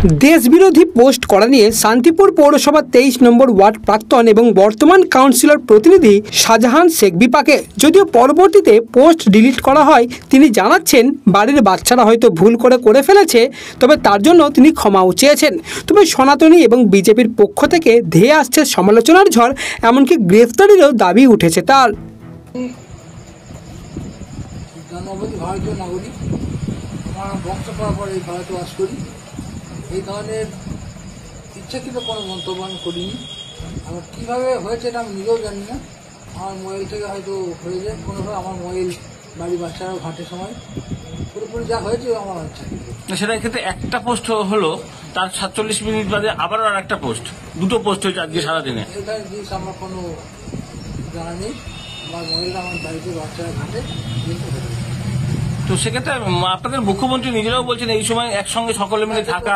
দেশবিরোধী post করা নিয়ে শান্তিপুর পৌরসভার 23 নম্বর ওয়ার্ড প্রাক্তন এবং বর্তমান কাউন্সিলর প্রতিনিধি শাহজাহান শেখ বিপাকে যদিও পরবর্তীতে পোস্ট ডিলিট করা হয়, তিনি জানাচ্ছেন বাড়ির বাচ্চারা হয়তো ভুল করে ফেলেছে, তবে তার জন্য তিনি ক্ষমাও চেয়েছেন। তবে সনাতনী এবং বিজেপির পক্ষ থেকে ধেয়ে আসছে সমালোচনার ঝড়, এমনকি গ্রেফতারিরও দাবি উঠেছে তার। ভারতীয় নাগরিক, আমার বংশ পরম্পরা এই ভারতে বাস করি। এই ধরনের ইচ্ছাকৃত কোনো মন্তব্য আমি করিনি। আমার কীভাবে হয়েছে এটা আমি নিজেও জানি না। আমার মোবাইল থেকে হয়তো হয়ে যায় কোনোভাবে। আমার মোবাইল বাড়ির বাচ্চারাও ঘাটের সময় পুরোপুরি যা হয়েছে আমার ইচ্ছা। সেটা ক্ষেত্রে একটা পোস্ট হলো, তার 47 মিনিট বাদে আবারও আর একটা পোস্ট, দুটো পোস্ট হয়েছে আজকে সারাদিনে। এটা জিনিস আমার কোনো জানা নেই। আমার মোবাইলটা আমার বাড়িতে বাচ্চারা ঘাটে। তো সেক্ষেত্রে আপনাদের মুখ্যমন্ত্রী নিজেরাও বলছেন এই সময় একসঙ্গে সকলে মিলে থাকা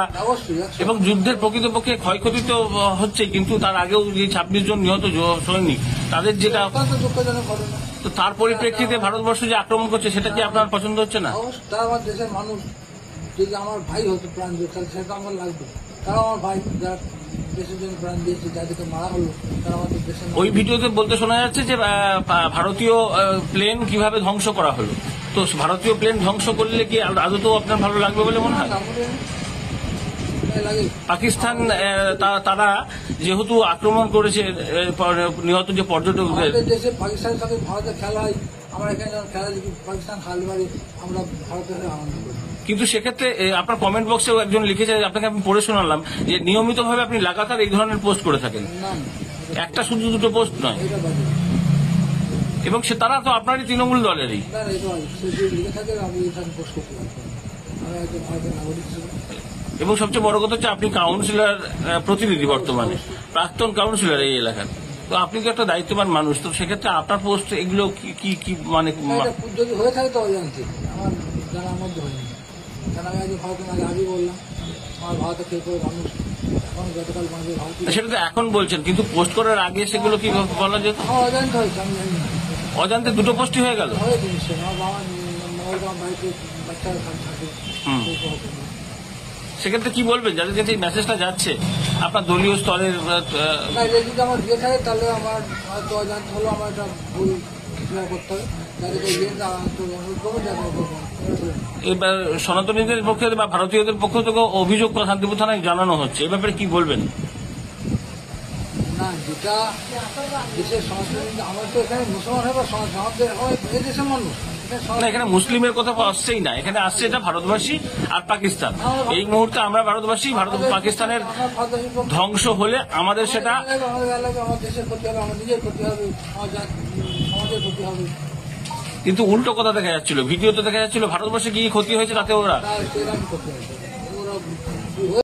এবং যুদ্ধের প্রকৃতপক্ষে ক্ষয়ক্ষতি তো হচ্ছে, কিন্তু তার আগেও যে 26 জন নিহত সৈনিক তাদের যেটা, তো তার পরিপ্রেক্ষিতে ভারতবর্ষ যে আক্রমণ করছে সেটা কি আপনার পছন্দ হচ্ছে না? তারা আমার দেশের মানুষ, যদি আমার ভাই হতো প্রাণ দিয়ে তাহলে সেটা আমার লাগবে। তারা আমার ভাই, যারা দেশের জন্য প্রাণ দিয়েছে, যাদেরকে মারা হলো তারা আমাদের দেশের। ওই ভিডিওতে বলতে শোনা যাচ্ছে যে ভারতীয় প্লেন কিভাবে ধ্বংস করা হলো। তো ভারতীয় প্লেন ধ্বংস করলে কি আদৌ আপনার ভালো লাগবে বলে মনে হয়? পাকিস্তান তারা যেহেতু আক্রমণ করেছে নিহত যে পর্যটকদের, দেশে পাকিস্তানের সঙ্গে ভারতের খেলা হয়, আমরা এখানে যখন খেলা দেখি পাকিস্তান হাল মারি, আমরা ভারতের আনন্দ করি। কিন্তু সেক্ষেত্রে আপনার কমেন্ট বক্সেও একজন লিখেছে, আপনাকে আমি পড়ে শোনালাম, যে নিয়মিতভাবে আপনি লাগাতার এই ধরনের পোস্ট করে থাকেন, একটা শুধু দুটো পোস্ট নয়, এবং তারা তো আপনারই তৃণমূল দলেরই। এবং সবচেয়ে বড় কথা হচ্ছে আপনি কাউন্সিলর প্রতিনিধি, বর্তমানে প্রাক্তন কাউন্সিলর এই এলাকার। তো আপনি তো একটা দায়িত্ববান মানুষ, তো সেক্ষেত্রে আপনার পোস্ট এগুলো কি মানে যদি হয়ে থাকে তো অজান্তে, আমার জানার মধ্যে হয়নি। কারণ আমি আজ ভারতের আগে বললাম আমার ভারতে কে করে মানুষ এখন গতকাল মানুষের ভারত, সেটা তো এখন বলছেন, কিন্তু পোস্ট করার আগে সেগুলো কি বলা যেত? আমার অজান্তে হয়েছে, আমি জানি না। অজান্তে দুটো পোস্টই হয়ে গেল। হয়ে জিনিসটা আমার বাবা বাড়িতে বাচ্চারা থাকে। সেক্ষেত্রে কি বলবেন যাদের কাছে এই মেসেজটা যাচ্ছে আপনার দলীয় স্তরের? যদি আমার দিয়ে থাকে তাহলে আমার হয়তো অজান্তে হলো, আমার একটা ভুল করতে হবে। এবার সনাতনীদের পক্ষে বা ভারতীয়দের পক্ষ থেকে অভিযোগ শান্তিপুর থানায় জানানো হচ্ছে, এ ব্যাপারে কি বলবেন? না, যেটা দেশের সংস্কৃতি, আমার তো এখানে মুসলমান হয় বা আমাদের হয় এই দেশের মানুষ। না, এখানে মুসলিমের কথা আসছেই না, এখানে আসছে এটা ভারতবাসী আর পাকিস্তান। এই মুহূর্তে আমরা ভারতবাসী, ভারত পাকিস্তানের ধ্বংস হলে আমাদের সেটা, আমার দেশের ক্ষতি হবে, আমার নিজের ক্ষতি হবে, আমার সমাজের ক্ষতি হবে। কিন্তু উল্টো কথা দেখা যাচ্ছিল, ভিডিওতে দেখা যাচ্ছিল ভারতবর্ষে গিয়ে ক্ষতি হয়েছে তাতে ওরা।